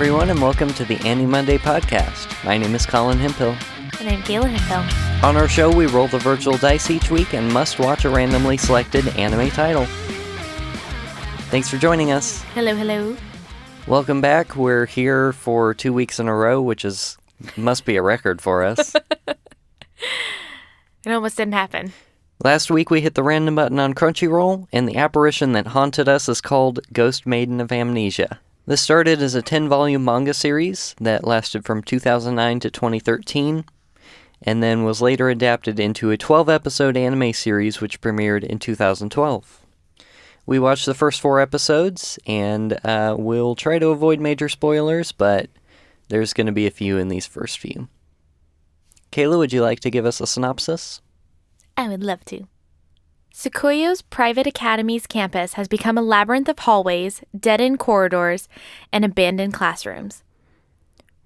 everyone, and welcome to the AniMonday podcast. My name is Colin Hemphill. And I'm Kayla Hemphill. On our show, we roll the virtual dice each week and must watch a randomly selected anime title. Thanks for joining us. Hello. Welcome back. We're here for 2 weeks in a row, which must be a record for us. It almost didn't happen. Last week, we hit the random button on Crunchyroll, and the apparition that haunted us is called Ghost Maiden of Amnesia. This started as a 10-volume manga series that lasted from 2009 to 2013, and then was later adapted into a 12-episode anime series which premiered in 2012. We watched the first 4 episodes, and we'll try to avoid major spoilers, but there's going to be a few in these first few. Kayla, would you like to give us a synopsis? I would love to. Seikyou Private Academy's campus has become a labyrinth of hallways, dead-end corridors, and abandoned classrooms.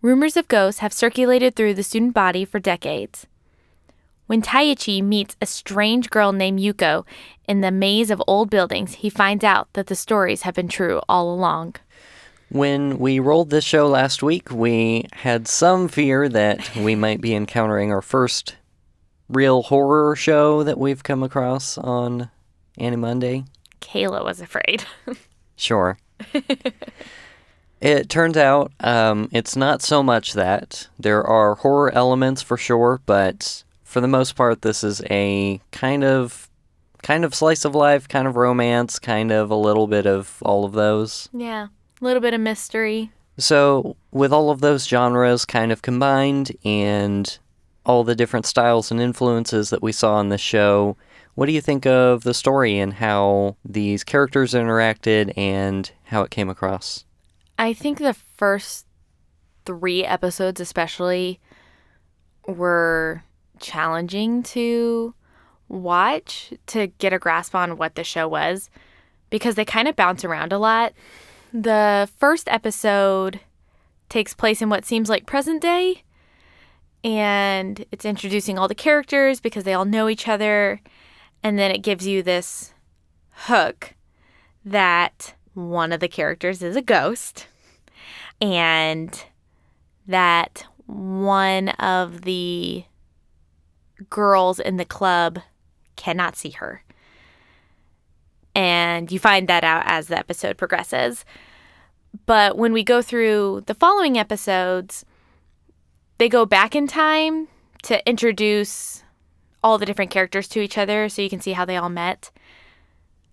Rumors of ghosts have circulated through the student body for decades. When Teiichi meets a strange girl named Yuuko in the maze of old buildings, he finds out that the stories have been true all along. When we rolled this show last week, we had some fear that we might be encountering our first real horror show that we've come across on AniMonday. Kayla was afraid. Sure. It turns out it's not so much that. There are horror elements for sure, but for the most part, this is a kind of slice of life, kind of romance, kind of a little bit of all of those. Yeah, a little bit of mystery. So with all of those genres kind of combined and all the different styles and influences that we saw on this show, what do you think of the story and how these characters interacted and how it came across? I think the first 3 episodes especially were challenging to watch to get a grasp on what the show was because they kind of bounce around a lot. The first episode takes place in what seems like present day, and it's introducing all the characters because they all know each other. And then it gives you this hook that one of the characters is a ghost and that one of the girls in the club cannot see her. And you find that out as the episode progresses. But when we go through the following episodes, they go back in time to introduce all the different characters to each other so you can see how they all met.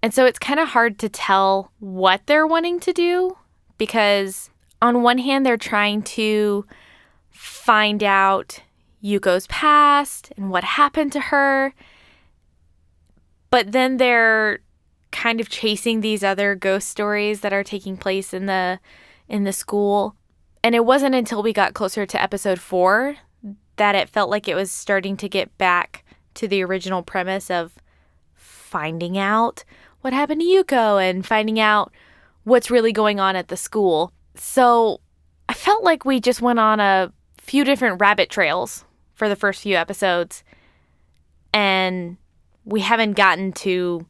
And so it's kind of hard to tell what they're wanting to do because on one hand, they're trying to find out Yuuko's past and what happened to her. But then they're kind of chasing these other ghost stories that are taking place in the school. And it wasn't until we got closer to episode 4 that it felt like it was starting to get back to the original premise of finding out what happened to Yuuko and finding out what's really going on at the school. So I felt like we just went on a few different rabbit trails for the first few episodes, and we haven't gotten to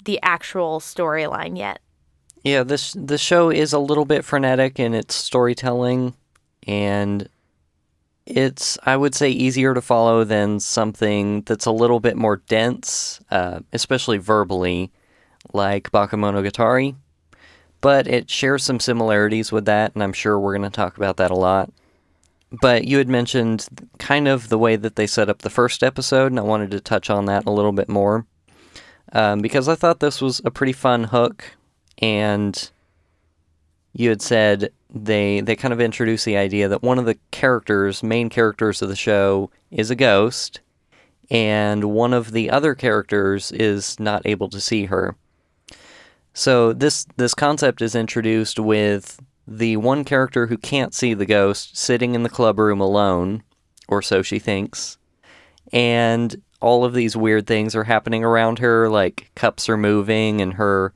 the actual storyline yet. Yeah, the show is a little bit frenetic in its storytelling, and it's, I would say, easier to follow than something that's a little bit more dense, especially verbally, like Bakemonogatari. But it shares some similarities with that, and I'm sure we're going to talk about that a lot. But you had mentioned kind of the way that they set up the first episode, and I wanted to touch on that a little bit more, because I thought this was a pretty fun hook. And you had said they kind of introduced the idea that one of the main characters of the show is a ghost, and one of the other characters is not able to see her. So this concept is introduced with the one character who can't see the ghost sitting in the club room alone, or so she thinks, and all of these weird things are happening around her, like cups are moving and her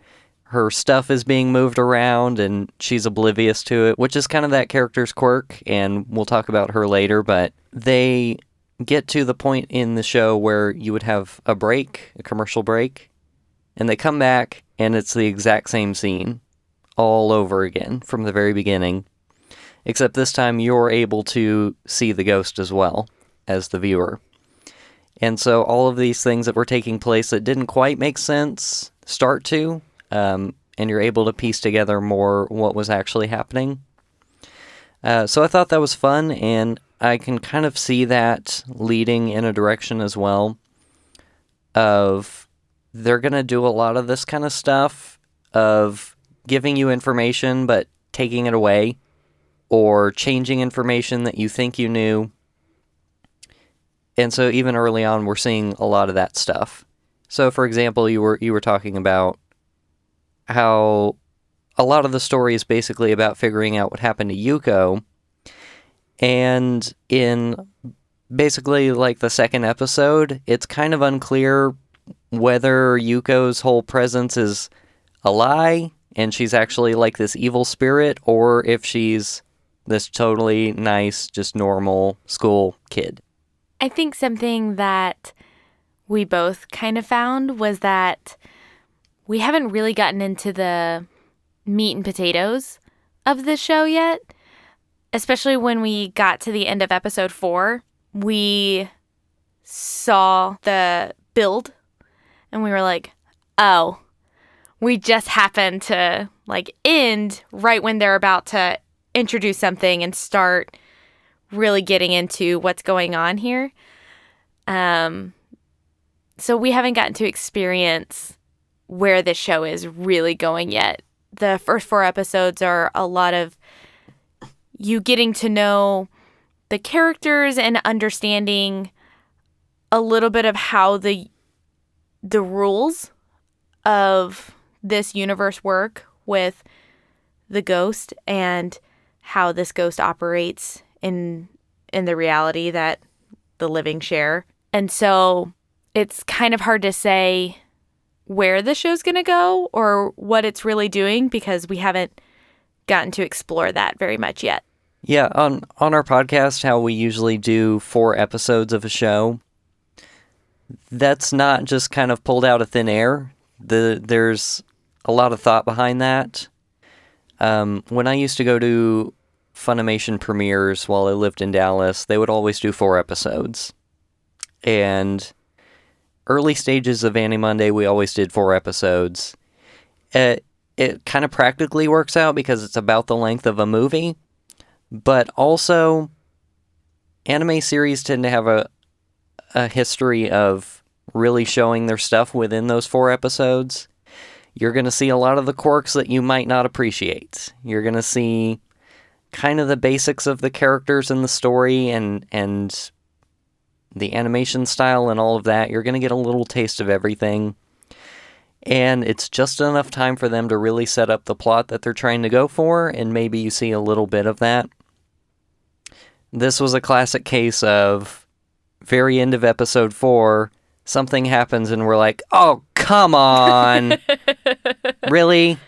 stuff is being moved around and she's oblivious to it, which is kind of that character's quirk, and we'll talk about her later, but they get to the point in the show where you would have a commercial break, and they come back and it's the exact same scene all over again from the very beginning. except this time you're able to see the ghost as well as the viewer. And so all of these things that were taking place that didn't quite make sense start to, and you're able to piece together more what was actually happening. So I thought that was fun, and I can kind of see that leading in a direction as well of they're going to do a lot of this kind of stuff of giving you information but taking it away, or changing information that you think you knew. And so even early on, we're seeing a lot of that stuff. So, for example, you were talking about how a lot of the story is basically about figuring out what happened to Yuuko. And in basically like the second episode, it's kind of unclear whether Yuko's whole presence is a lie and she's actually like this evil spirit, or if she's this totally nice, just normal school kid. I think something that we both kind of found was that we haven't really gotten into the meat and potatoes of this show yet. Especially when we got to the end of episode 4, we saw the build and we were like, oh, we just happened to like end right when they're about to introduce something and start really getting into what's going on here. So we haven't gotten to experience where this show is really going yet. The first 4 episodes are a lot of you getting to know the characters and understanding a little bit of how the rules of this universe work with the ghost and how this ghost operates in the reality that the living share. And so it's kind of hard to say where the show's going to go or what it's really doing because we haven't gotten to explore that very much yet. Yeah, on our podcast, how we usually do 4 episodes of a show, that's not just kind of pulled out of thin air. There's a lot of thought behind that. When I used to go to Funimation premieres while I lived in Dallas, they would always do 4 episodes. And early stages of AniMonday, we always did 4 episodes. It kind of practically works out because it's about the length of a movie. But also, anime series tend to have a history of really showing their stuff within those 4 episodes. You're going to see a lot of the quirks that you might not appreciate. You're going to see kind of the basics of the characters in the story and the animation style and all of that. You're going to get a little taste of everything. And it's just enough time for them to really set up the plot that they're trying to go for, and maybe you see a little bit of that. This was a classic case of very end of episode 4, something happens and we're like, oh, come on. Really?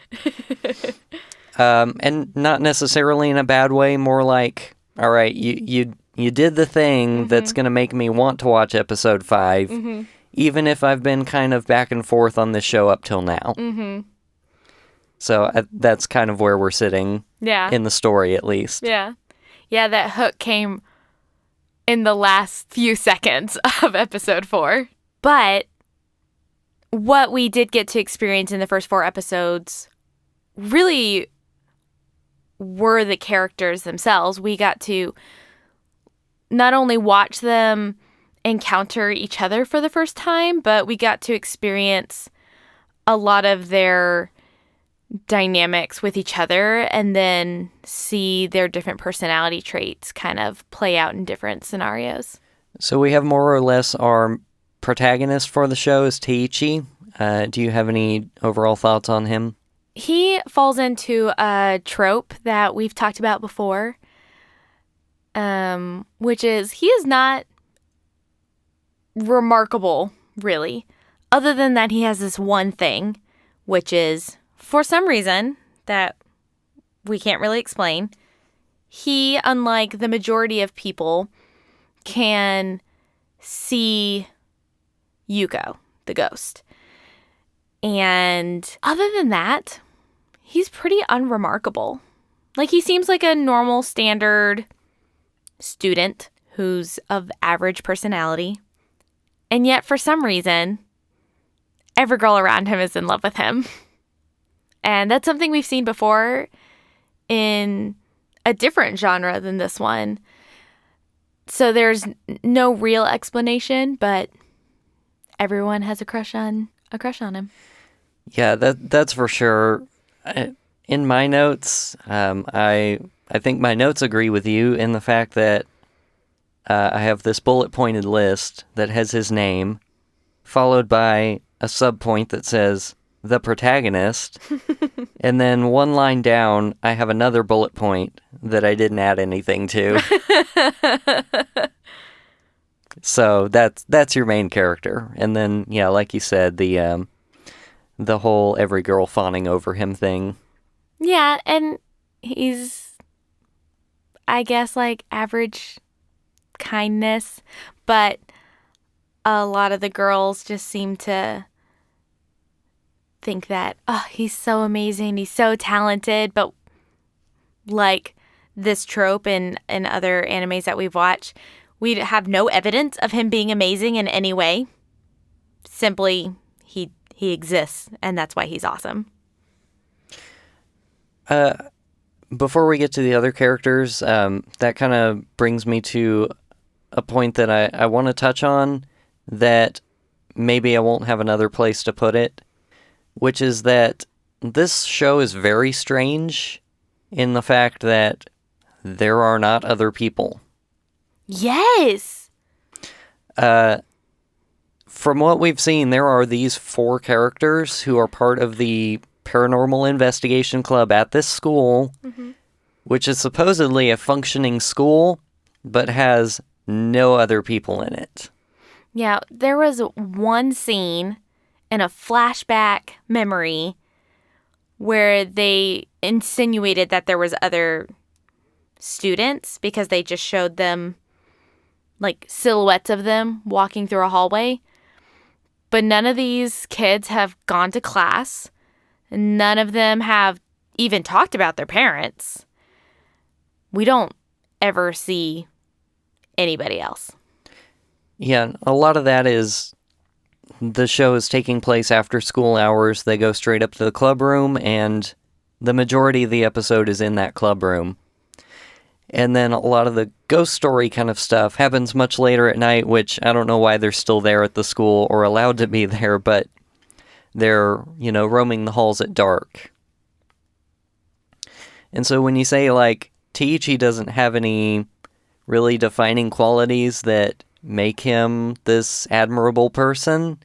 And not necessarily in a bad way, more like, all right, you did the thing that's going to make me want to watch episode 5, even if I've been kind of back and forth on this show up till now. So that's kind of where we're sitting in the story, at least. Yeah, that hook came in the last few seconds of episode 4. But what we did get to experience in the first 4 episodes really were the characters themselves. We got to not only watch them encounter each other for the first time, but we got to experience a lot of their dynamics with each other and then see their different personality traits kind of play out in different scenarios. So we have more or less our protagonist for the show is Teiichi. Do you have any overall thoughts on him? He falls into a trope that we've talked about before, which is he is not remarkable, really, other than that he has this one thing, which is, for some reason that we can't really explain, he, unlike the majority of people, can see Yuuko, the ghost. And other than that, he's pretty unremarkable. Like, he seems like a normal, standard student who's of average personality. And yet, for some reason, every girl around him is in love with him. And that's something we've seen before in a different genre than this one. So there's no real explanation, but everyone has a crush on him. Yeah, that's for sure. In my notes, I think my notes agree with you in the fact that I have this bullet-pointed list that has his name, followed by a subpoint that says, the protagonist, and then one line down, I have another bullet point that I didn't add anything to. So that's your main character. And then, yeah, like you said, the whole every girl fawning over him thing. Yeah, and he's, I guess, like, average kindness, but a lot of the girls just seem to think that, oh, he's so amazing, he's so talented, but like this trope in other animes that we've watched, we have no evidence of him being amazing in any way. Simply, he exists, and that's why he's awesome. Before we get to the other characters, that kind of brings me to a point that I want to touch on that maybe I won't have another place to put it, which is that this show is very strange in the fact that there are not other people. Yes! From what we've seen, there are these 4 characters who are part of the paranormal investigation club at this school, which is supposedly a functioning school, but has no other people in it. Yeah, there was one scene in a flashback memory where they insinuated that there was other students because they just showed them like silhouettes of them walking through a hallway. But none of these kids have gone to class. None of them have even talked about their parents. We don't ever see anybody else. Yeah, a lot of that is the show is taking place after school hours. They go straight up to the club room, and the majority of the episode is in that club room. And then a lot of the ghost story kind of stuff happens much later at night, which I don't know why they're still there at the school or allowed to be there, but they're, roaming the halls at dark. And so when you say, like, Teiichi doesn't have any really defining qualities that make him this admirable person,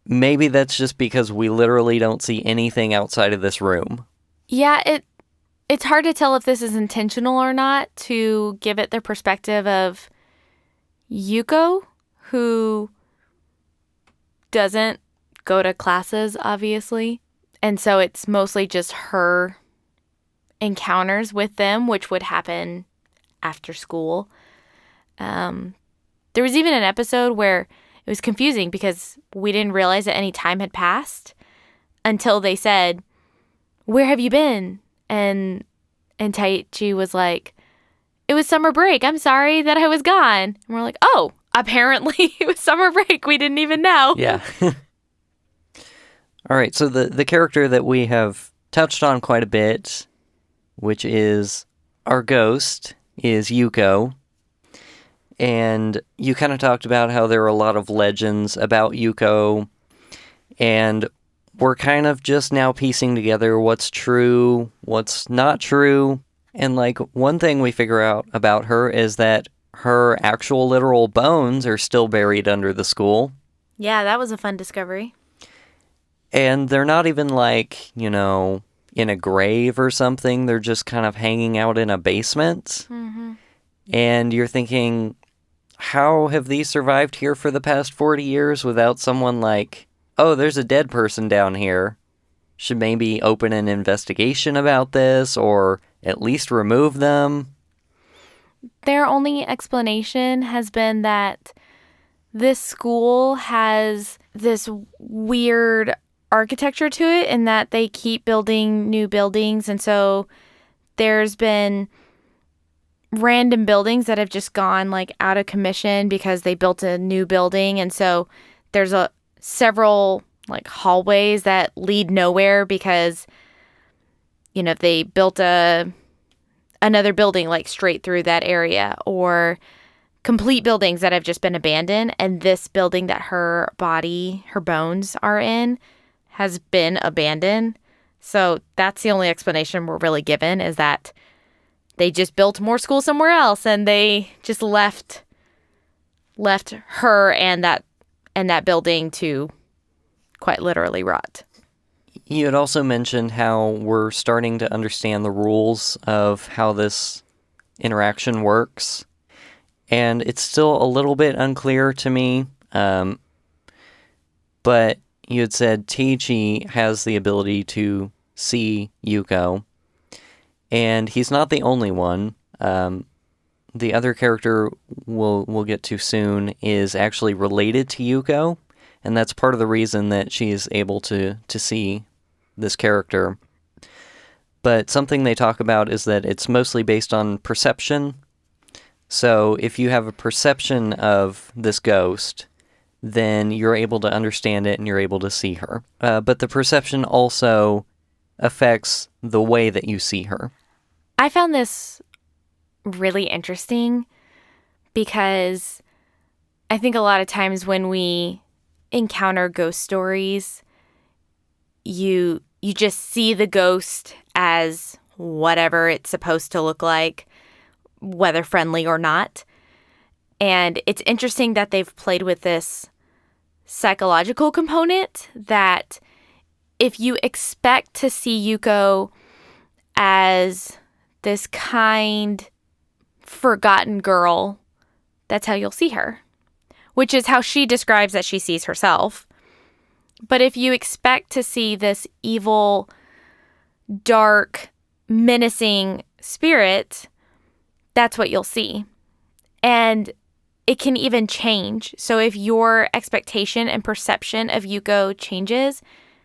maybe that's just because we literally don't see anything outside of this room. Yeah, it's hard to tell if this is intentional or not to give it the perspective of Yuuko, who doesn't go to classes, obviously. And so it's mostly just her encounters with them, which would happen after school. There was even an episode where it was confusing because we didn't realize that any time had passed until they said, "Where have you been?" And Teiichi was like, "It was summer break. I'm sorry that I was gone." And we're like, "Oh, apparently it was summer break. We didn't even know." Yeah. All right, so the character that we have touched on quite a bit, which is our ghost, is Yuuko. And you kind of talked about how there are a lot of legends about Yuuko, and we're kind of just now piecing together what's true, what's not true. And like one thing we figure out about her is that her actual literal bones are still buried under the school. Yeah, that was a fun discovery. And they're not even like, in a grave or something. They're just kind of hanging out in a basement. Mm-hmm. And you're thinking, how have these survived here for the past 40 years without someone like, oh, there's a dead person down here. Should maybe open an investigation about this or at least remove them? Their only explanation has been that this school has this weird architecture to it in that they keep building new buildings, and so There's been random buildings that have just gone like out of commission because they built a new building, and so there's several like hallways that lead nowhere because they built another building like straight through that area, or complete buildings that have just been abandoned, and this building that her bones are in has been abandoned. So that's the only explanation we're really given, is that they just built more school somewhere else and they just left her and that building to quite literally rot. You had also mentioned how we're starting to understand the rules of how this interaction works, and it's still a little bit unclear to me, but you had said Teiichi has the ability to see Yuuko, and he's not the only one. The other character we'll get to soon is actually related to Yuuko, and that's part of the reason that she is able to see this character. But something they talk about is that it's mostly based on perception. So if you have a perception of this ghost, then you're able to understand it and you're able to see her. But the perception also affects the way that you see her. I found this really interesting because I think a lot of times when we encounter ghost stories, you just see the ghost as whatever it's supposed to look like, whether friendly or not. And it's interesting that they've played with this psychological component, that if you expect to see Yuuko as this kind, forgotten girl, that's how you'll see her, which is how she describes that she sees herself. But if you expect to see this evil, dark, menacing spirit, that's what you'll see. And it can even change. So if your expectation and perception of Yuuko changes,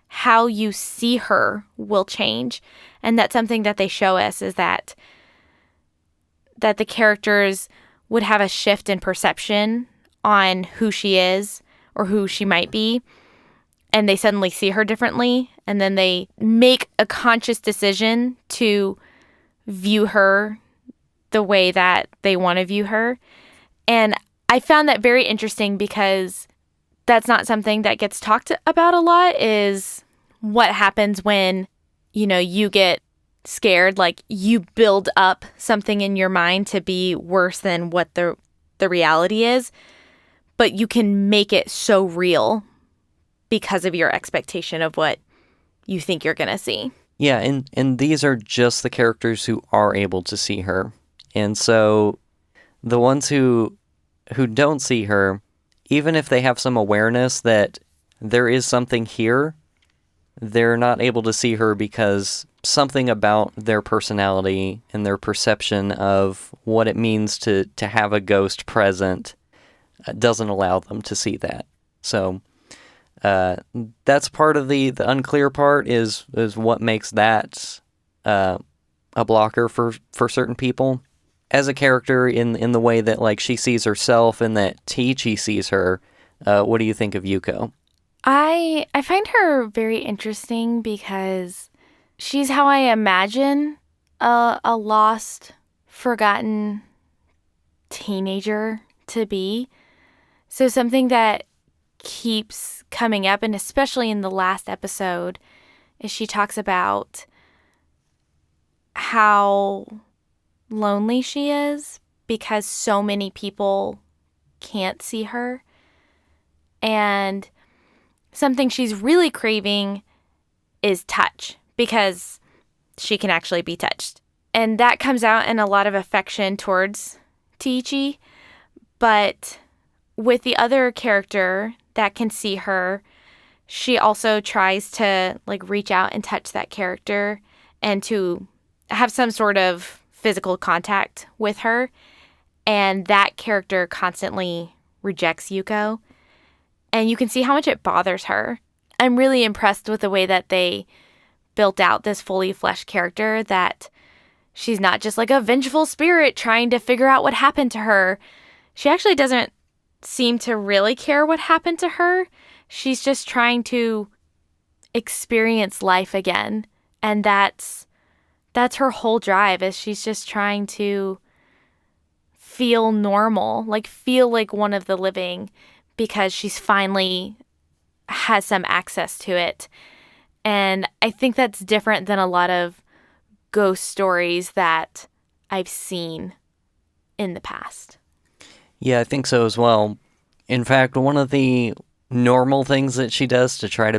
how you see her will change. And that's something that they show us, is that the characters would have a shift in perception on who she is or who she might be, and they suddenly see her differently, and then they make a conscious decision to view her the way that they want to view her. And I found that very interesting because that's not something that gets talked about a lot, is what happens when, you get scared, like you build up something in your mind to be worse than what the reality is, but you can make it so real because of your expectation of what you think you're going to see. Yeah, and these are just the characters who are able to see her. And so the ones who don't see her, even if they have some awareness that there is something here, they're not able to see her because something about their personality and their perception of what it means to have a ghost present doesn't allow them to see that. So that's part of the unclear part, is what makes that a blocker for certain people. As a character, in the way that like she sees herself and that Teiichi sees her, what do you think of Yuuko? I find her very interesting because she's how I imagine a lost, forgotten teenager to be. So something that keeps coming up, and especially in the last episode, is she talks about how lonely she is because so many people can't see her. And something she's really craving is touch, because she can actually be touched. And that comes out in a lot of affection towards Teiichi. But with the other character that can see her, she also tries to like reach out and touch that character and to have some sort of physical contact with her. And that character constantly rejects Yuuko. And you can see how much it bothers her. I'm really impressed with the way that they built out this fully fleshed character, that she's not just like a vengeful spirit trying to figure out what happened to her. She actually doesn't seem to really care what happened to her. She's just trying to experience life again. And that's her whole drive, is she's just trying to feel normal, like feel like one of the living, because she's finally has some access to it. And I think that's different than a lot of ghost stories that I've seen in the past. Yeah, I think so as well. In fact, one of the normal things that she does to try to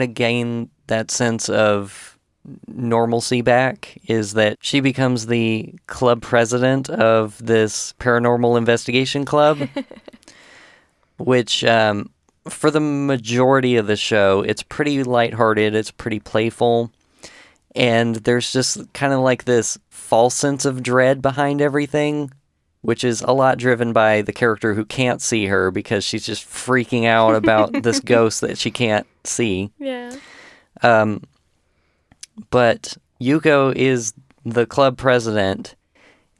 gain that sense of normalcy back is that she becomes the club president of this paranormal investigation club, which for the majority of the show, it's pretty lighthearted, it's pretty playful, and there's just kind of like this false sense of dread behind everything, which is a lot driven by the character who can't see her because she's just freaking out about this ghost that she can't see. Yeah. But Yuuko is the club president,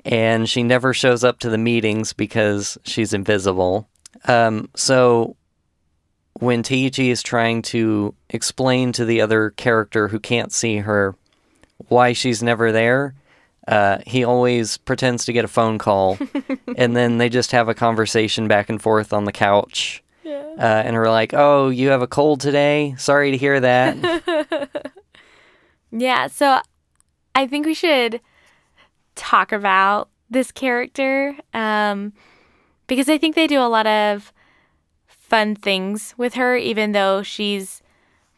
and she never shows up to the meetings because she's invisible. So when Teiichi is trying to explain to the other character who can't see her why she's never there, he always pretends to get a phone call, and then they just have a conversation back and forth on the couch. Yeah. And are like, "Oh, you have a cold today? Sorry to hear that." Yeah, so I think we should talk about this character, because I think they do a lot of fun things with her, even though she's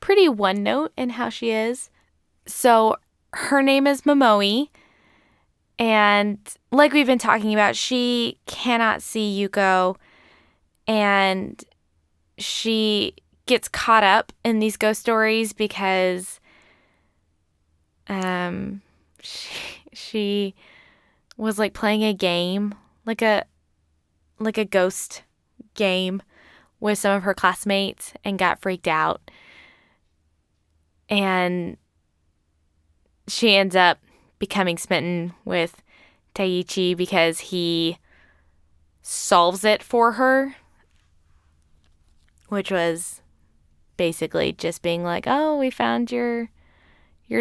pretty one note in how she is. So her name is Momoe, and like we've been talking about, she cannot see Yuuko, and she gets caught up in these ghost stories because she was like playing a game, like a ghost game with some of her classmates and got freaked out. And she ends up becoming smitten with Teiichi because he solves it for her, which was basically just being like, "Oh, we found your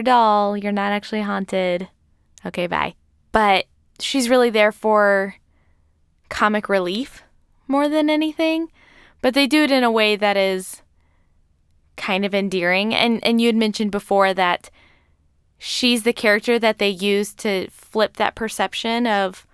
doll. You're not actually haunted. Okay, bye." But she's really there for comic relief more than anything. But they do it in a way that is kind of endearing. And you had mentioned before that she's the character that they use to flip that perception of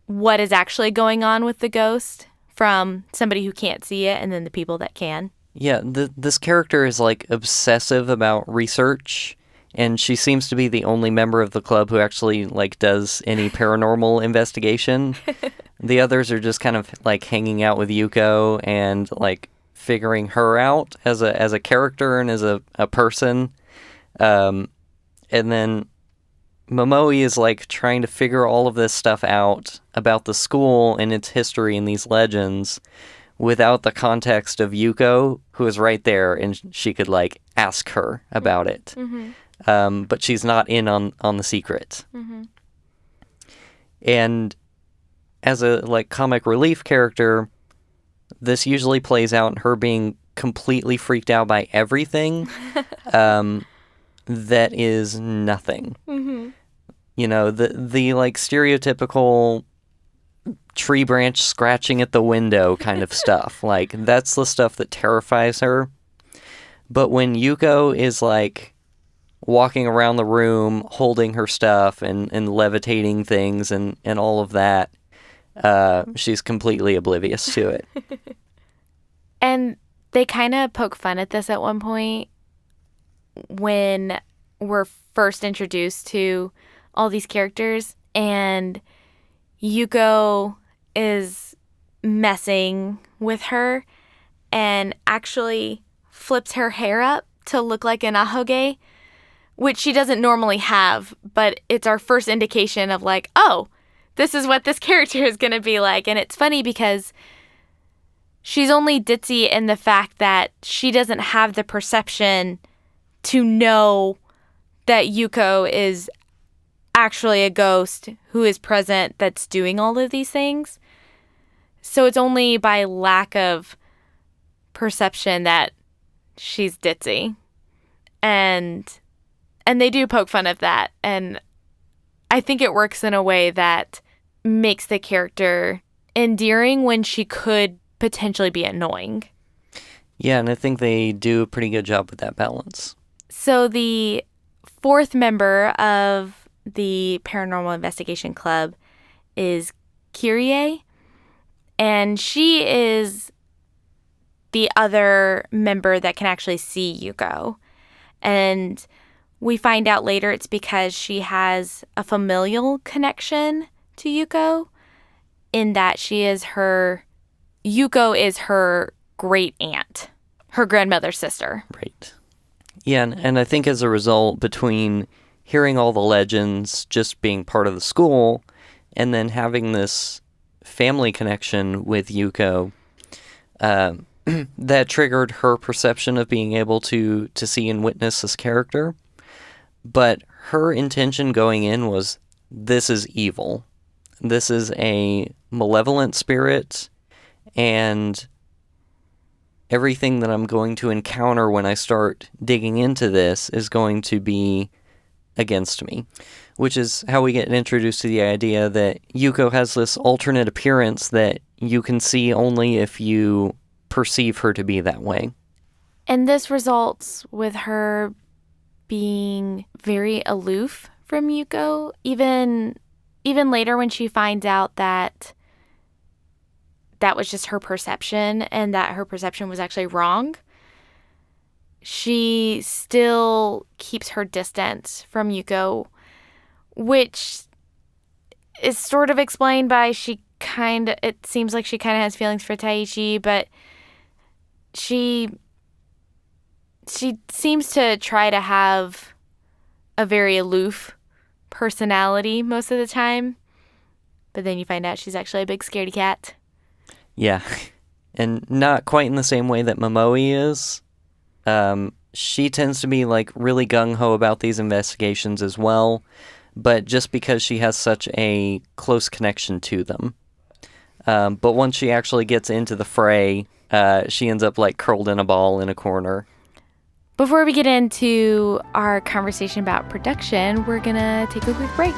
what is actually going on with the ghost from somebody who can't see it and then the people that can. Yeah, this character is like obsessive about research, and she seems to be the only member of the club who actually like does any paranormal investigation. The others are just kind of like hanging out with Yuuko and like figuring her out as a character and as a person. And then Momoe is like trying to figure all of this stuff out about the school and its history and these legends without the context of Yuuko, who is right there, and she could like ask her about it. Mm-hmm. But she's not in on the secret. Mm-hmm. And as a like comic relief character, this usually plays out in her being completely freaked out by everything that is nothing. Mm-hmm. You know, the like stereotypical tree branch scratching at the window kind of stuff. Like, that's the stuff that terrifies her. But when Yuuko is like walking around the room holding her stuff and levitating things and all of that, she's completely oblivious to it. And they kind of poke fun at this at one point when we're first introduced to all these characters, and Yuuko is messing with her and actually flips her hair up to look like an ahoge, which she doesn't normally have, but it's our first indication of like, oh, this is what this character is going to be like. And it's funny because she's only ditzy in the fact that she doesn't have the perception to know that Yuuko is actually a ghost who is present that's doing all of these things. So it's only by lack of perception that she's ditzy. And they do poke fun of that. And I think it works in a way that makes the character endearing when she could potentially be annoying. Yeah, and I think they do a pretty good job with that balance. So the fourth member of the Paranormal Investigation Club is Kyrie, and she is the other member that can actually see Yuuko. And we find out later it's because she has a familial connection to Yuuko, in that Yuuko is her great aunt, her grandmother's sister. Right. Yeah, and I think as a result, between hearing all the legends, just being part of the school, and then having this family connection with Yuuko, that triggered her perception of being able to see and witness this character. But her intention going in was, this is evil. This is a malevolent spirit, and everything that I'm going to encounter when I start digging into this is going to be against me. Which is how we get introduced to the idea that Yuuko has this alternate appearance that you can see only if you perceive her to be that way. And this results with her being very aloof from Yuuko. Even later when she finds out that was just her perception and that her perception was actually wrong, she still keeps her distance from Yuuko, which is sort of explained by it seems like she kind of has feelings for Teiichi, but she seems to try to have a very aloof personality most of the time. But then you find out she's actually a big scaredy cat. Yeah, and not quite in the same way that Momoi is. She tends to be like really gung-ho about these investigations as well, but just because she has such a close connection to them. But once she actually gets into the fray, she ends up like curled in a ball in a corner. Before we get into our conversation about production, we're gonna take a quick break.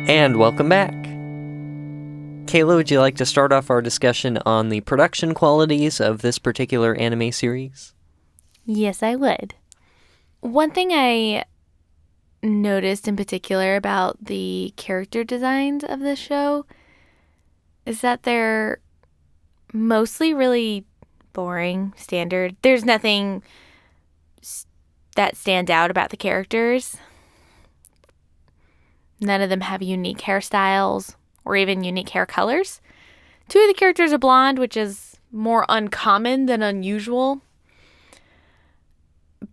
And welcome back. Kayla, would you like to start off our discussion on the production qualities of this particular anime series? Yes, I would. One thing I noticed in particular about the character designs of this show is that they're mostly really boring, standard. There's nothing that stands out about the characters. None of them have unique hairstyles or even unique hair colors. Two of the characters are blonde, which is more uncommon than unusual.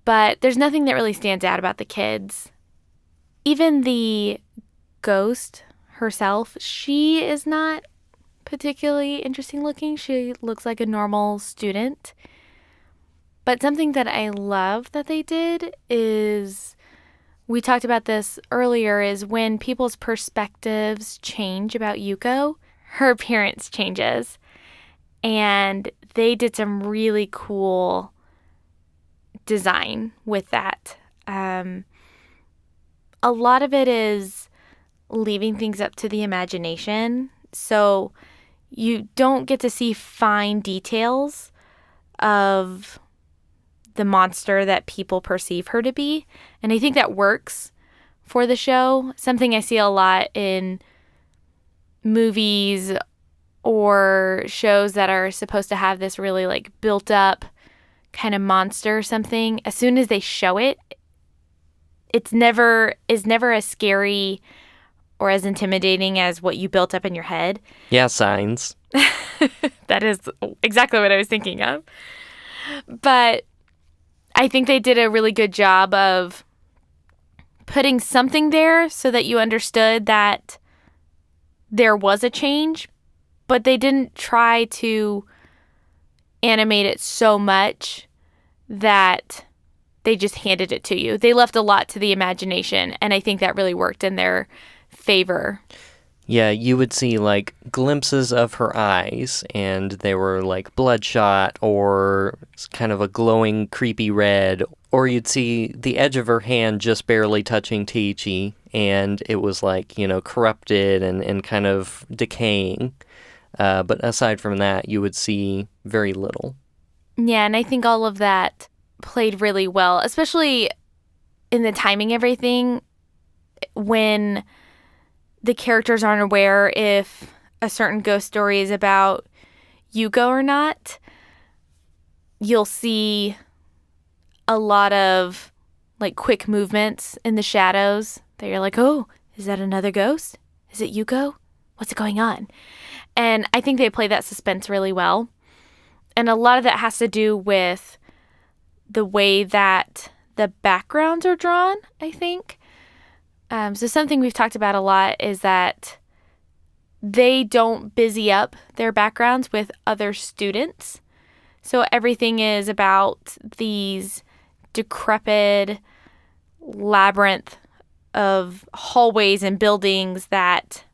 But there's nothing that really stands out about the kids. Even the ghost herself, she is not particularly interesting looking. She looks like a normal student. But something that I love that they did is, we talked about this earlier, is when people's perspectives change about Yuuko, her appearance changes. And they did some really cool design with that. A lot of it is leaving things up to the imagination. So you don't get to see fine details of the monster that people perceive her to be. And I think that works for the show. Something I see a lot in movies or shows that are supposed to have this really like built up kind of monster or something. As soon as they show it, is never as scary or as intimidating as what you built up in your head. Yeah, signs. That is exactly what I was thinking of. But I think they did a really good job of putting something there so that you understood that there was a change, but they didn't try to animate it so much that they just handed it to you. They left a lot to the imagination, and I think that really worked in their favor. Yeah, you would see, like, glimpses of her eyes, and they were, like, bloodshot, or kind of a glowing, creepy red, or you'd see the edge of her hand just barely touching Teiichi, and it was, like, you know, corrupted and kind of decaying. But aside from that, you would see very little. Yeah, and I think all of that played really well, especially in the timing of everything, when the characters aren't aware if a certain ghost story is about Yuuko or not. You'll see a lot of like quick movements in the shadows that you're like, oh, is that another ghost? Is it Yuuko? What's going on? And I think they play that suspense really well. And a lot of that has to do with the way that the backgrounds are drawn, I think. So something we've talked about a lot is that they don't busy up their backgrounds with other students. So everything is about these decrepit labyrinth of hallways and buildings that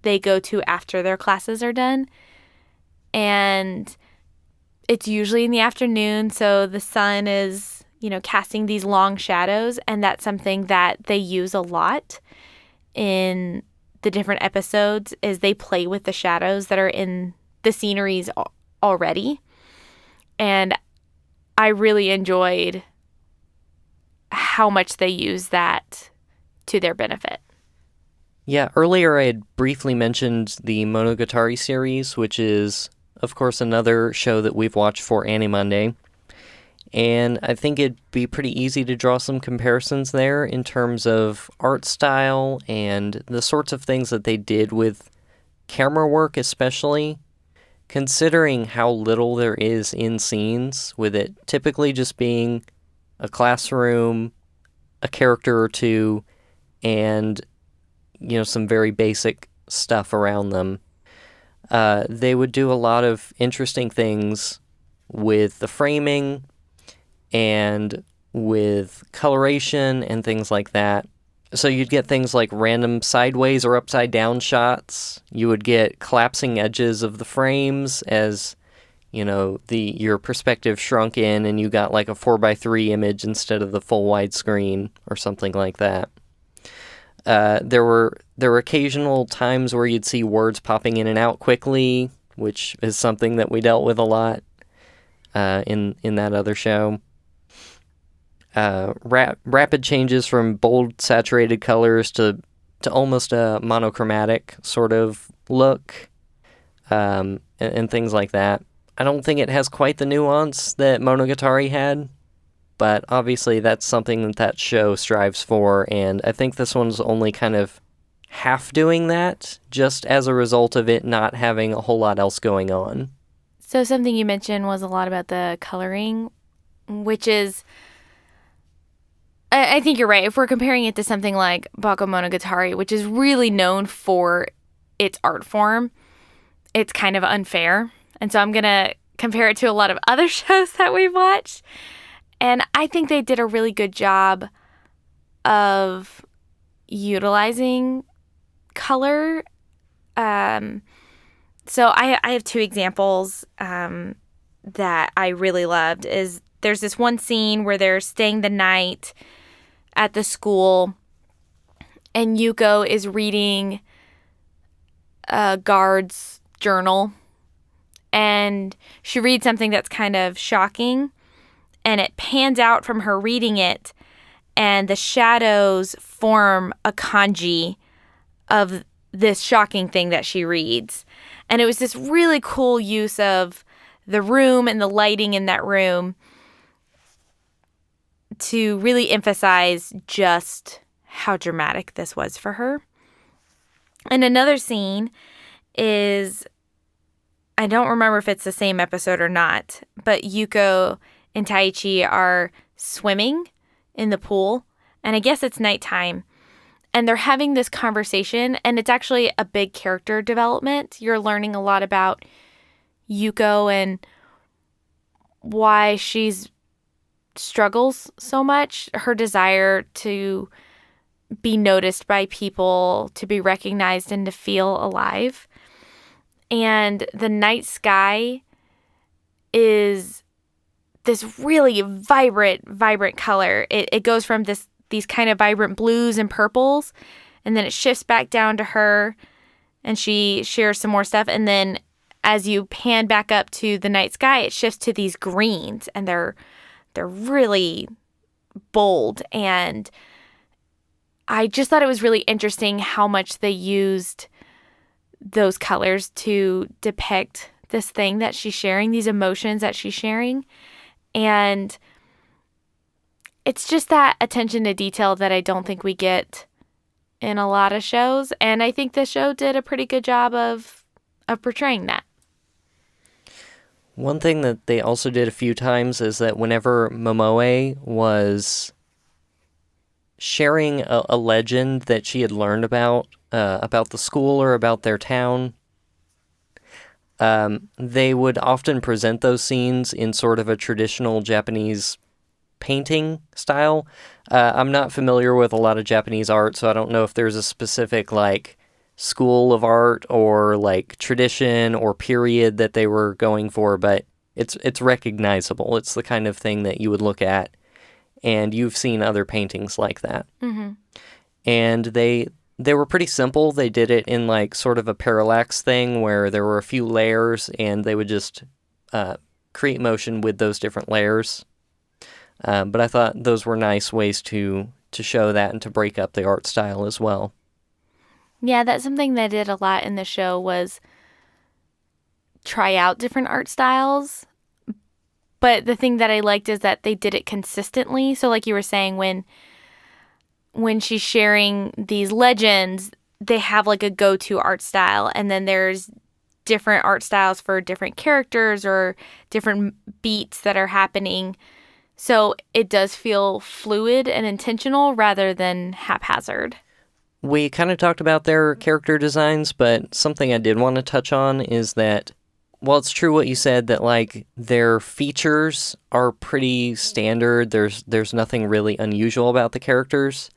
they go to after their classes are done. And it's usually in the afternoon, so the sun is, you know, casting these long shadows, and that's something that they use a lot in the different episodes is they play with the shadows that are in the sceneries already. And I really enjoyed how much they use that to their benefit. Yeah, earlier I had briefly mentioned the Monogatari series, which is, of course, another show that we've watched for AniMonday. And I think it'd be pretty easy to draw some comparisons there in terms of art style and the sorts of things that they did with camera work, especially, considering how little there is in scenes, with it typically just being a classroom, a character or two, and, you know, some very basic stuff around them. They would do a lot of interesting things with the framing and with coloration and things like that. So you'd get things like random sideways or upside down shots. You would get collapsing edges of the frames as, you know, your perspective shrunk in and you got like a 4:3 image instead of the full widescreen or something like that. There were occasional times where you'd see words popping in and out quickly, which is something that we dealt with a lot in that other show. Rapid changes from bold saturated colors to almost a monochromatic sort of look, and things like that. I don't think it has quite the nuance that Monogatari had, but obviously that's something that show strives for, and I think this one's only kind of half doing that, just as a result of it not having a whole lot else going on. So something you mentioned was a lot about the coloring, which is, I think you're right. If we're comparing it to something like Bakemonogatari, which is really known for its art form, it's kind of unfair. And so I'm going to compare it to a lot of other shows that we've watched. And I think they did a really good job of utilizing color. So I have two examples that I really loved. There's this one scene where they're staying the night at the school, and Yuuko is reading a guard's journal, and she reads something that's kind of shocking, and it pans out from her reading it, and the shadows form a kanji of this shocking thing that she reads. And it was this really cool use of the room and the lighting in that room to really emphasize just how dramatic this was for her. And another scene is, I don't remember if it's the same episode or not, but Yuuko and Teiichi are swimming in the pool, and I guess it's nighttime, and they're having this conversation, and it's actually a big character development. You're learning a lot about Yuuko and why she's struggles so much, her desire to be noticed by people, to be recognized, and to feel alive. And the night sky is this really vibrant color. It goes from these kind of vibrant blues and purples, and then it shifts back down to her, and she shares some more stuff. And then as you pan back up to the night sky, it shifts to these greens, and they're really bold. And I just thought it was really interesting how much they used those colors to depict this thing that she's sharing, these emotions that she's sharing. And it's just that attention to detail that I don't think we get in a lot of shows. And I think this show did a pretty good job of portraying that. One thing that they also did a few times is that whenever Momoe was sharing a legend that she had learned about the school or about their town, they would often present those scenes in sort of a traditional Japanese painting style. I'm not familiar with a lot of Japanese art, so I don't know if there's a specific, like, school of art or, like, tradition or period that they were going for, but it's recognizable. It's the kind of thing that you would look at, and you've seen other paintings like that. Mm-hmm. And they were pretty simple. They did it in, like, sort of a parallax thing where there were a few layers, and they would just create motion with those different layers. But I thought those were nice ways to show that and to break up the art style as well. Yeah, that's something they did a lot in the show, was try out different art styles. But the thing that I liked is that they did it consistently. So like you were saying, when she's sharing these legends, they have like a go-to art style, and then there's different art styles for different characters or different beats that are happening. So it does feel fluid and intentional rather than haphazard. We kind of talked about their character designs, but something I did want to touch on is that while it's true what you said, that like their features are pretty standard, there's nothing really unusual about the characters,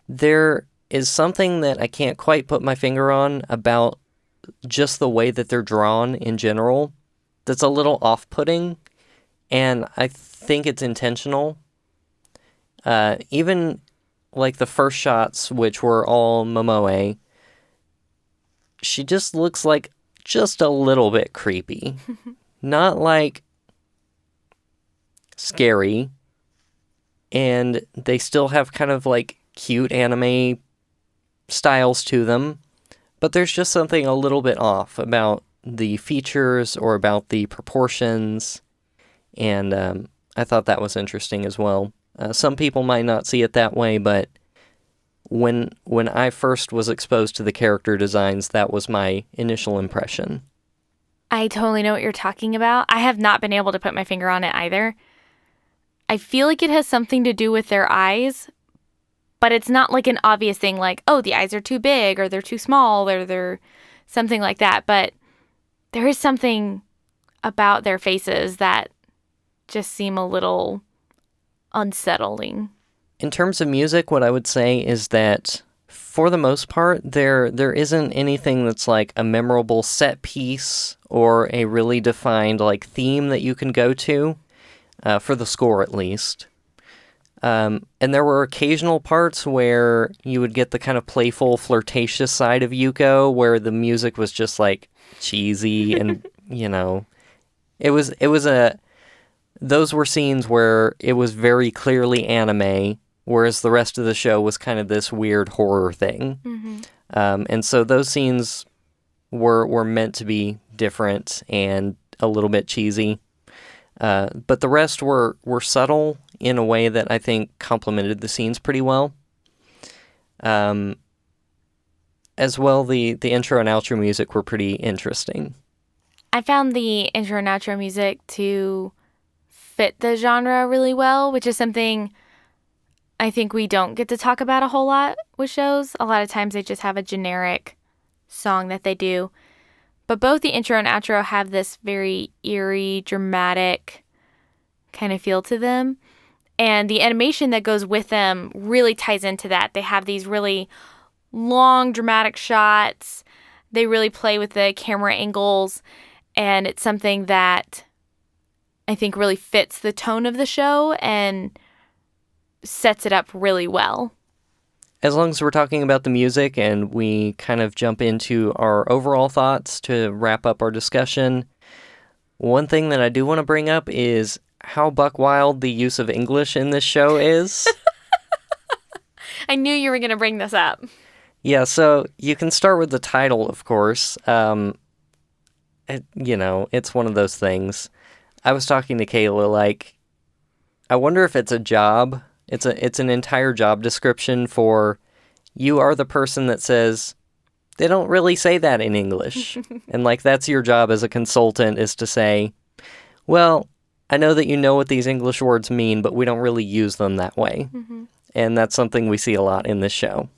there is something that I can't quite put my finger on about just the way that they're drawn in general that's a little off-putting, and I think it's intentional. Even like the first shots, which were all Momoe, she just looks like just a little bit creepy. Not like scary. And they still have kind of like cute anime styles to them. But there's just something a little bit off about the features or about the proportions. And I thought that was interesting as well. Some people might not see it that way, but when I first was exposed to the character designs, that was my initial impression. I totally know what you're talking about. I have not been able to put my finger on it either. I feel like it has something to do with their eyes, but it's not like an obvious thing like, oh, the eyes are too big or they're too small or they're something like that. But there is something about their faces that just seem a little unsettling. In terms of music, what I would say is that for the most part, there isn't anything that's like a memorable set piece or a really defined like theme that you can go to, for the score at least. And there were occasional parts where you would get the kind of playful, flirtatious side of Yuuko, where the music was just like cheesy and, you know, those were scenes where it was very clearly anime, whereas the rest of the show was kind of this weird horror thing. Mm-hmm. And so those scenes were meant to be different and a little bit cheesy. But the rest were subtle in a way that I think complemented the scenes pretty well. As well, the intro and outro music were pretty interesting. I found the intro and outro music to fit the genre really well, which is something I think we don't get to talk about a whole lot with shows. A lot of times they just have a generic song that they do. But both the intro and outro have this very eerie, dramatic kind of feel to them. And the animation that goes with them really ties into that. They have these really long, dramatic shots. They really play with the camera angles. And it's something that I think really fits the tone of the show and sets it up really well. As long as we're talking about the music and we kind of jump into our overall thoughts to wrap up our discussion, one thing that I do want to bring up is how buck wild the use of English in this show is. I knew you were going to bring this up. Yeah, so you can start with the title, of course. It's one of those things. I was talking to Kayla, like, I wonder if it's a job. It's an entire job description for you are the person that says, they don't really say that in English. And, like, that's your job as a consultant, is to say, well, I know that you know what these English words mean, but we don't really use them that way. Mm-hmm. And that's something we see a lot in this show.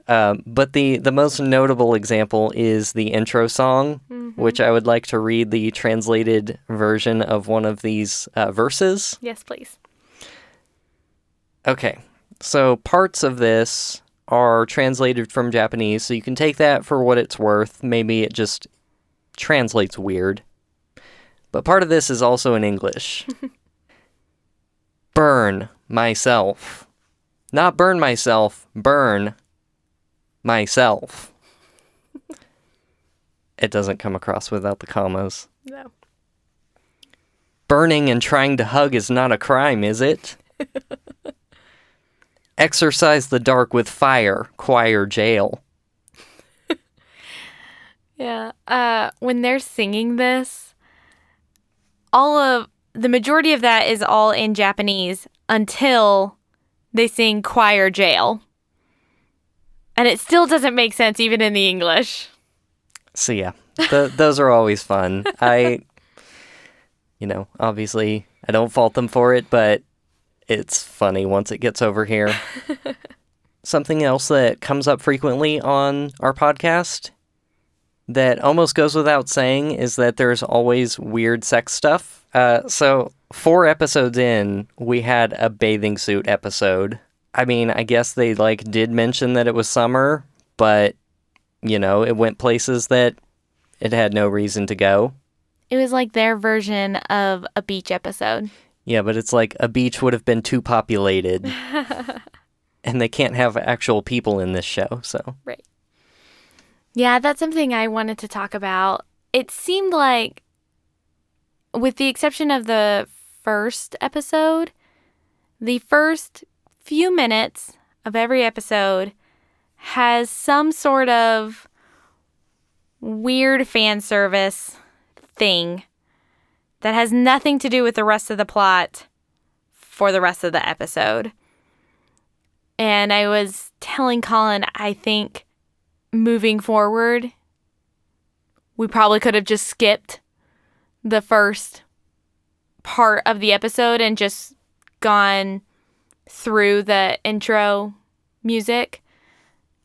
But the most notable example is the intro song, mm-hmm. which I would like to read the translated version of one of these verses. Yes, please. Okay, so parts of this are translated from Japanese, so you can take that for what it's worth. Maybe it just translates weird. But part of this is also in English. Burn myself. Not burn myself, burn myself. It doesn't come across without the commas. No. Burning and trying to hug is not a crime, is it? Exorcise the dark with fire, choir jail. Yeah. When they're singing this, the majority of that is all in Japanese until they sing choir jail. And it still doesn't make sense even in the English. So yeah, those are always fun. Obviously I don't fault them for it, but it's funny once it gets over here. Something else that comes up frequently on our podcast that almost goes without saying is that there's always weird sex stuff. So 4 episodes in, we had a bathing suit episode. I mean, I guess they did mention that it was summer, but it went places that it had no reason to go. It was like their version of a beach episode. Yeah, but it's like a beach would have been too populated. And they can't have actual people in this show, so. Right. Yeah, that's something I wanted to talk about. It seemed like, with the exception of the first episode, the first few minutes of every episode has some sort of weird fan service thing that has nothing to do with the rest of the plot for the rest of the episode. And I was telling Colin, I think moving forward, we probably could have just skipped the first part of the episode and just gone through the intro music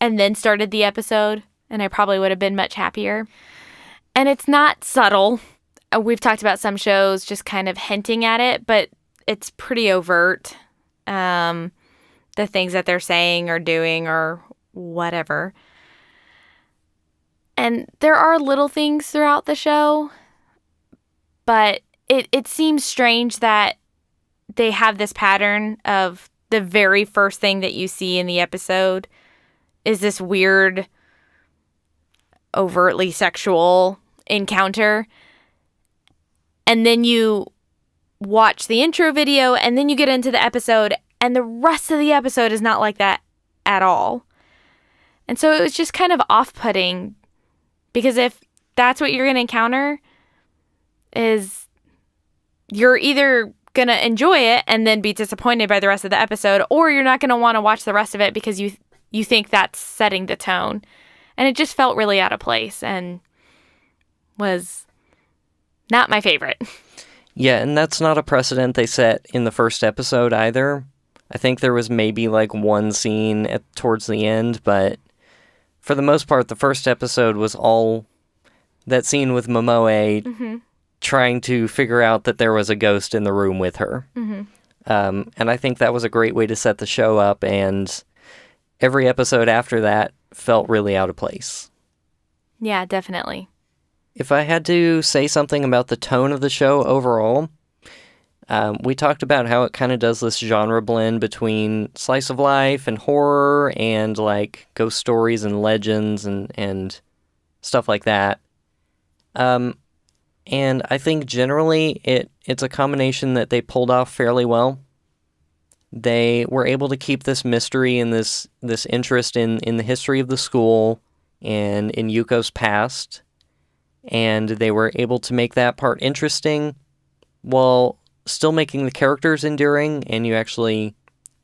and then started the episode, and I probably would have been much happier. And it's not subtle. We've talked about some shows just kind of hinting at it, but it's pretty overt. The things that they're saying or doing or whatever. And there are little things throughout the show, but it seems strange that they have this pattern of the very first thing that you see in the episode is this weird, overtly sexual encounter. And then you watch the intro video and then you get into the episode and the rest of the episode is not like that at all. And so it was just kind of off-putting because if that's what you're going to encounter is you're either going to enjoy it and then be disappointed by the rest of the episode, or you're not going to want to watch the rest of it because you you think that's setting the tone. And it just felt really out of place and was not my favorite. Yeah, and that's not a precedent they set in the first episode either. I think there was maybe like one scene towards the end, but for the most part, the first episode was all that scene with Momoe trying to figure out that there was a ghost in the room with her. And I think that was a great way to set the show up, and every episode after that felt really out of place. Yeah, definitely. If I had to say something about the tone of the show overall, we talked about how it kind of does this genre blend between slice of life and horror and like ghost stories and legends and stuff like that. And I think generally it's a combination that they pulled off fairly well. They were able to keep this mystery and this interest in the history of the school and in Yuuko's past. And they were able to make that part interesting while still making the characters enduring, and you actually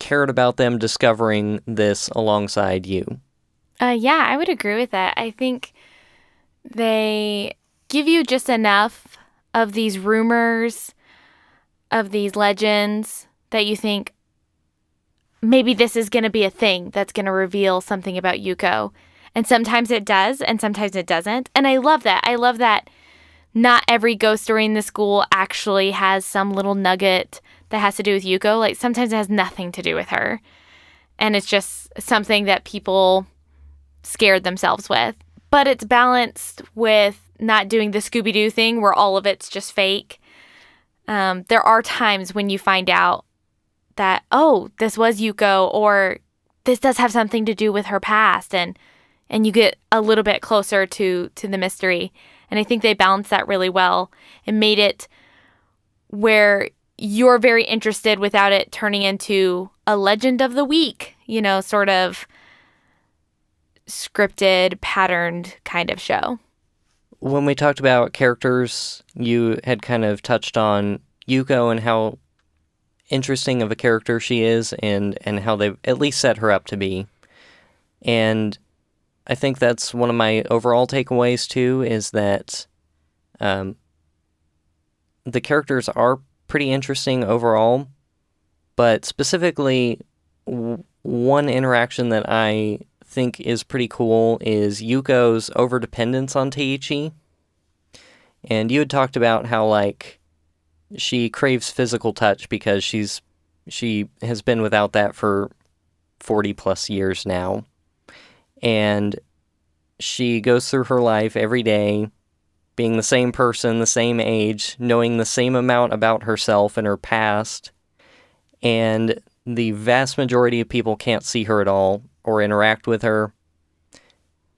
cared about them discovering this alongside you. Yeah, I would agree with that. I think they give you just enough of these rumors, of these legends, that you think maybe this is going to be a thing that's going to reveal something about Yuuko. And sometimes it does, and sometimes it doesn't. And I love that. I love that not every ghost story in the school actually has some little nugget that has to do with Yuuko. Like, sometimes it has nothing to do with her. And it's just something that people scared themselves with. But it's balanced with not doing the Scooby-Doo thing where all of it's just fake. There are times when you find out that, oh, this was Yuuko, or this does have something to do with her past, and you get a little bit closer to the mystery. And I think they balanced that really well and made it where you're very interested without it turning into a legend of the week, you know, sort of scripted, patterned kind of show. When we talked about characters, you had kind of touched on Yuuko and how interesting of a character she is and how they've at least set her up to be. And I think that's one of my overall takeaways, too, is that the characters are pretty interesting overall, but specifically, one interaction that I think is pretty cool is Yuuko's overdependence on Teiichi. And you had talked about how, like, she craves physical touch because she has been without that for 40 plus years now. And she goes through her life every day being the same person, the same age, knowing the same amount about herself and her past. And the vast majority of people can't see her at all or interact with her.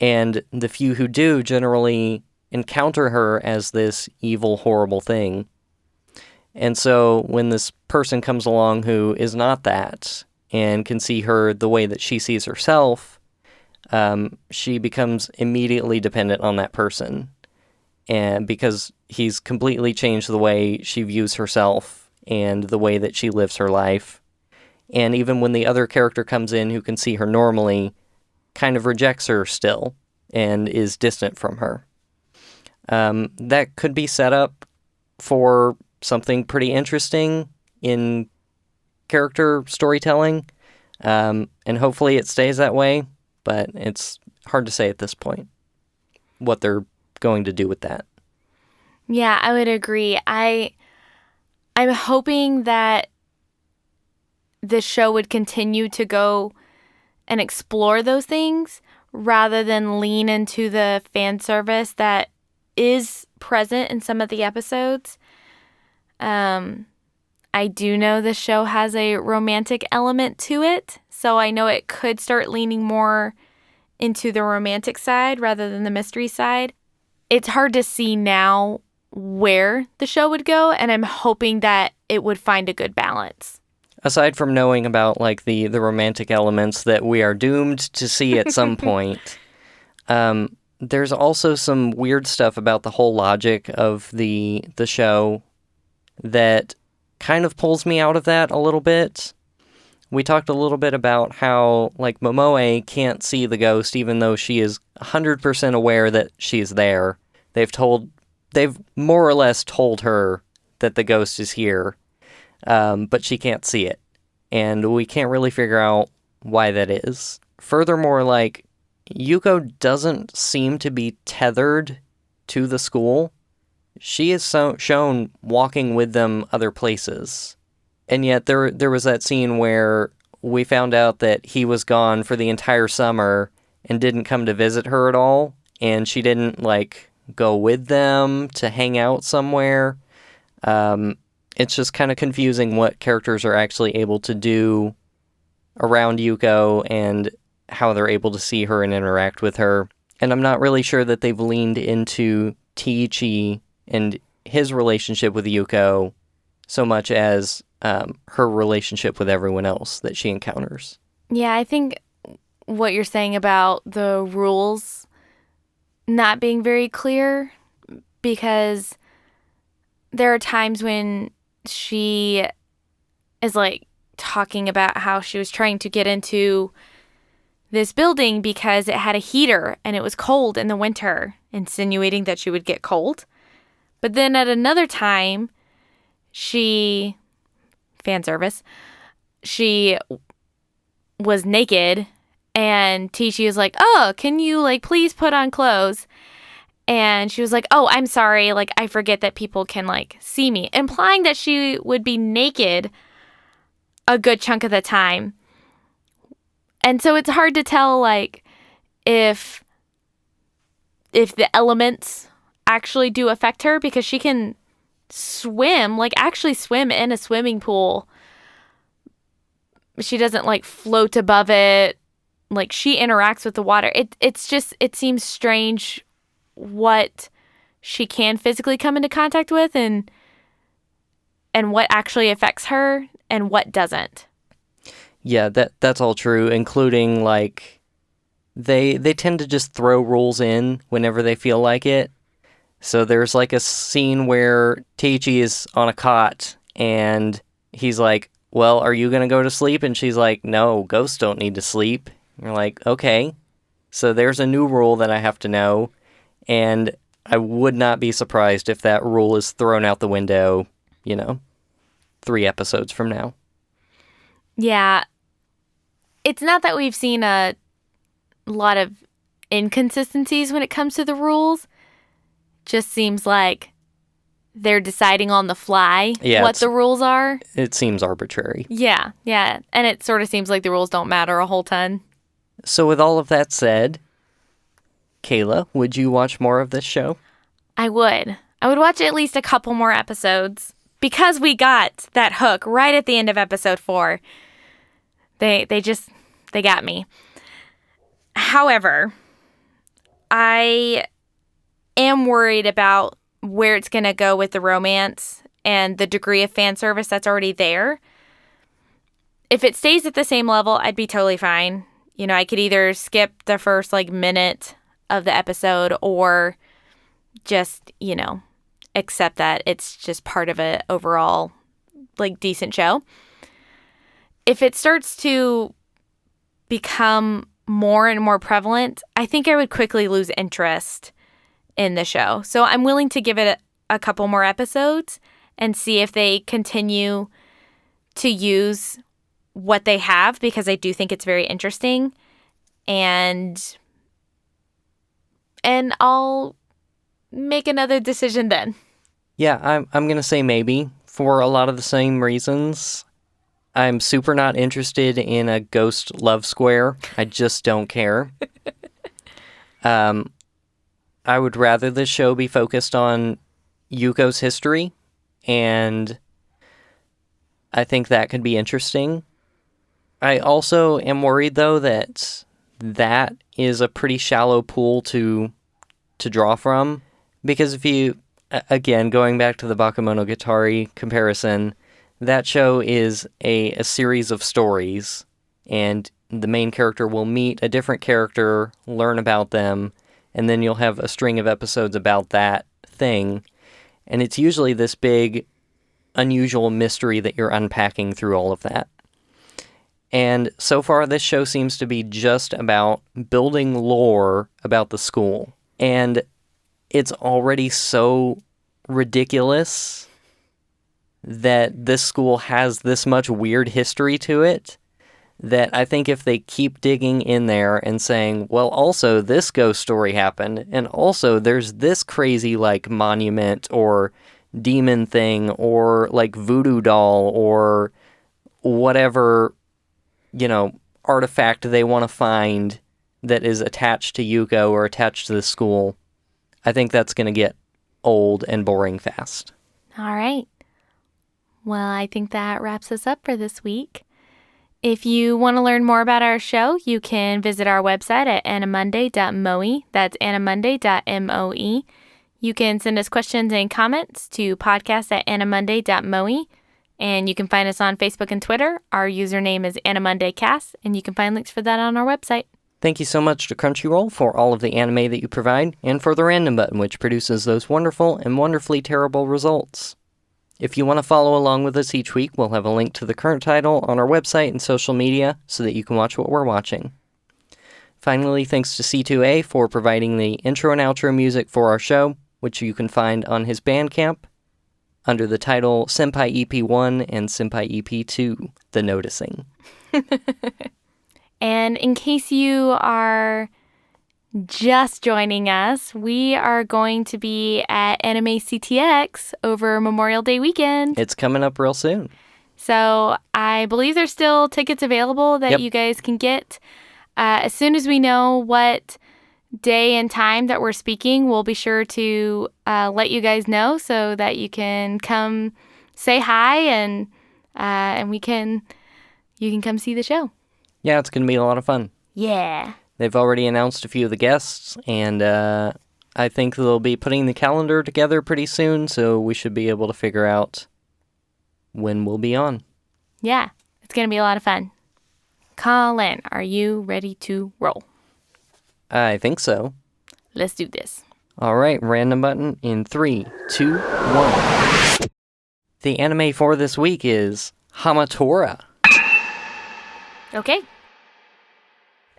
And the few who do generally encounter her as this evil, horrible thing. And so when this person comes along who is not that and can see her the way that she sees herself, she becomes immediately dependent on that person, and because he's completely changed the way she views herself and the way that she lives her life. And even when the other character comes in who can see her normally, kind of rejects her still and is distant from her. That could be set up for something pretty interesting in character storytelling, and hopefully it stays that way. But it's hard to say at this point what they're going to do with that. Yeah, I would agree. I'm hoping that the show would continue to go and explore those things rather than lean into the fan service that is present in some of the episodes. I do know the show has a romantic element to it, so I know it could start leaning more into the romantic side rather than the mystery side. It's hard to see now where the show would go, and I'm hoping that it would find a good balance. Aside from knowing about like the romantic elements that we are doomed to see at some point, there's also some weird stuff about the whole logic of the show that kind of pulls me out of that a little bit. We talked a little bit about how, like, Momoe can't see the ghost even though she is 100% aware that she's there. They've more or less told her that the ghost is here, but she can't see it. And we can't really figure out why that is. Furthermore, like, Yuuko doesn't seem to be tethered to the school. She is shown walking with them other places. And yet there was that scene where we found out that he was gone for the entire summer and didn't come to visit her at all. And she didn't, like, go with them to hang out somewhere. It's just kind of confusing what characters are actually able to do around Yuuko and how they're able to see her and interact with her. And I'm not really sure that they've leaned into Teiichi and his relationship with Yuuko so much as her relationship with everyone else that she encounters. Yeah, I think what you're saying about the rules not being very clear, because there are times when she is, like, talking about how she was trying to get into this building because it had a heater and it was cold in the winter, insinuating that she would get cold. But then at another time, fan service, she was naked and Teiichi was like, oh, can you, like, please put on clothes? And she was like, oh, I'm sorry, like, I forget that people can, like, see me, implying that she would be naked a good chunk of the time. And so it's hard to tell, like, if the elements actually do affect her, because she can swim, like, actually swim in a swimming pool. She doesn't, like, float above it. Like, she interacts with the water. It seems strange what she can physically come into contact with and what actually affects her and what doesn't. Yeah, that's all true, including, like, they tend to just throw rules in whenever they feel like it. So there's, like, a scene where Teiichi is on a cot and he's like, well, are you going to go to sleep? And she's like, no, ghosts don't need to sleep. And you're like, okay. So there's a new rule that I have to know. And I would not be surprised if that rule is thrown out the window, 3 episodes from now. Yeah. It's not that we've seen a lot of inconsistencies when it comes to the rules. Just seems like they're deciding on the fly what the rules are. It seems arbitrary. Yeah. And it sort of seems like the rules don't matter a whole ton. So with all of that said, Kayla, would you watch more of this show? I would. I would watch at least a couple more episodes because we got that hook right at the end of episode 4. They got me. However, I am worried about where it's going to go with the romance and the degree of fan service that's already there. If it stays at the same level, I'd be totally fine. I could either skip the first, like, minute of the episode or just, accept that it's just part of a overall, like, decent show. If it starts to become more and more prevalent, I think I would quickly lose interest in the show. So I'm willing to give it a couple more episodes and see if they continue to use what they have, because I do think it's very interesting. And I'll make another decision then. Yeah, I'm going to say maybe for a lot of the same reasons. I'm super not interested in a ghost love square. I just don't care. I would rather the show be focused on Yuuko's history, and I think that could be interesting. I also am worried, though, that is a pretty shallow pool to draw from, because if you, again, going back to the Bakemonogatari comparison, that show is a series of stories, and the main character will meet a different character, learn about them, and then you'll have a string of episodes about that thing, and it's usually this big, unusual mystery that you're unpacking through all of that. And so far, this show seems to be just about building lore about the school. And it's already so ridiculous that this school has this much weird history to it that I think if they keep digging in there and saying, well, also this ghost story happened, and also there's this crazy, like, monument or demon thing or, like, voodoo doll or whatever, artifact they want to find that is attached to Yuuko or attached to the school, I think that's going to get old and boring fast. All right. Well, I think that wraps us up for this week. If you want to learn more about our show, you can visit our website at animonday.moe. That's animonday.moe. You can send us questions and comments to podcast@animonday.moe. And you can find us on Facebook and Twitter. Our username is AniMondayCast, and you can find links for that on our website. Thank you so much to Crunchyroll for all of the anime that you provide, and for the random button, which produces those wonderful and wonderfully terrible results. If you want to follow along with us each week, we'll have a link to the current title on our website and social media so that you can watch what we're watching. Finally, thanks to C2A for providing the intro and outro music for our show, which you can find on his Bandcamp under the title Senpai EP1 and Senpai EP2, The Noticing. And in case you are just joining us, we are going to be at Anime CTX over Memorial Day weekend. It's coming up real soon. So I believe there's still tickets available that you guys can get. As soon as we know what day and time that we're speaking, we'll be sure to let you guys know so that you can come say hi and you can come see the show. Yeah, it's going to be a lot of fun. Yeah. They've already announced a few of the guests, and I think they'll be putting the calendar together pretty soon, so we should be able to figure out when we'll be on. Yeah, it's going to be a lot of fun. Colin, are you ready to roll? I think so. Let's do this. All right, random button in 3, 2, 1. The anime for this week is Hamatora. Okay.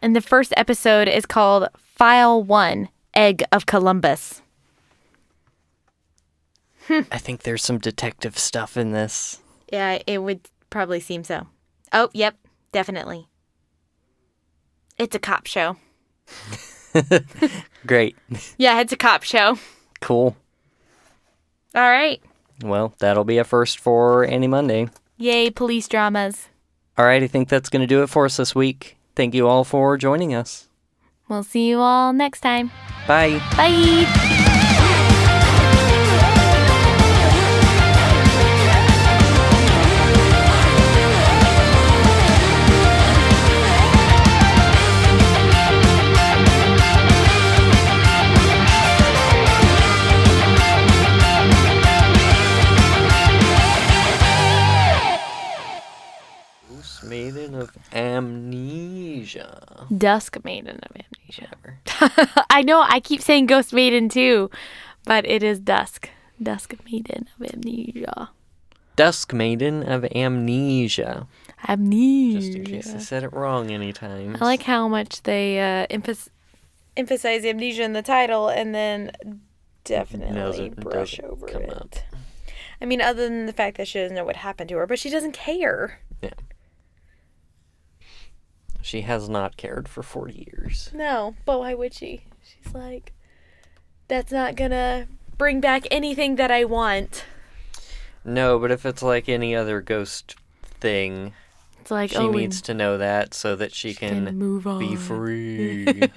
And the first episode is called File 1, Egg of Columbus. I think there's some detective stuff in this. Yeah, it would probably seem so. Oh, yep, definitely. It's a cop show. Great. Yeah, it's a cop show. Cool. All right. Well, that'll be a first for AniMonday. Yay, police dramas. All right, I think that's going to do it for us this week. Thank you all for joining us. We'll see you all next time. Bye. Bye. Maiden of Amnesia. Dusk Maiden of Amnesia. I know, I keep saying Ghost Maiden too, but it is Dusk. Dusk Maiden of Amnesia. Dusk Maiden of Amnesia. Amnesia. Just in case I said it wrong anytime. I like how much they emphasize amnesia in the title and then definitely brush over it. Up. I mean, other than the fact that she doesn't know what happened to her, but she doesn't care. Yeah. She has not cared for 40 years. No, but why would she? She's like, that's not gonna bring back anything that I want. No, but if it's like any other ghost thing, it's like, she needs to know that so that she can move on. Be free.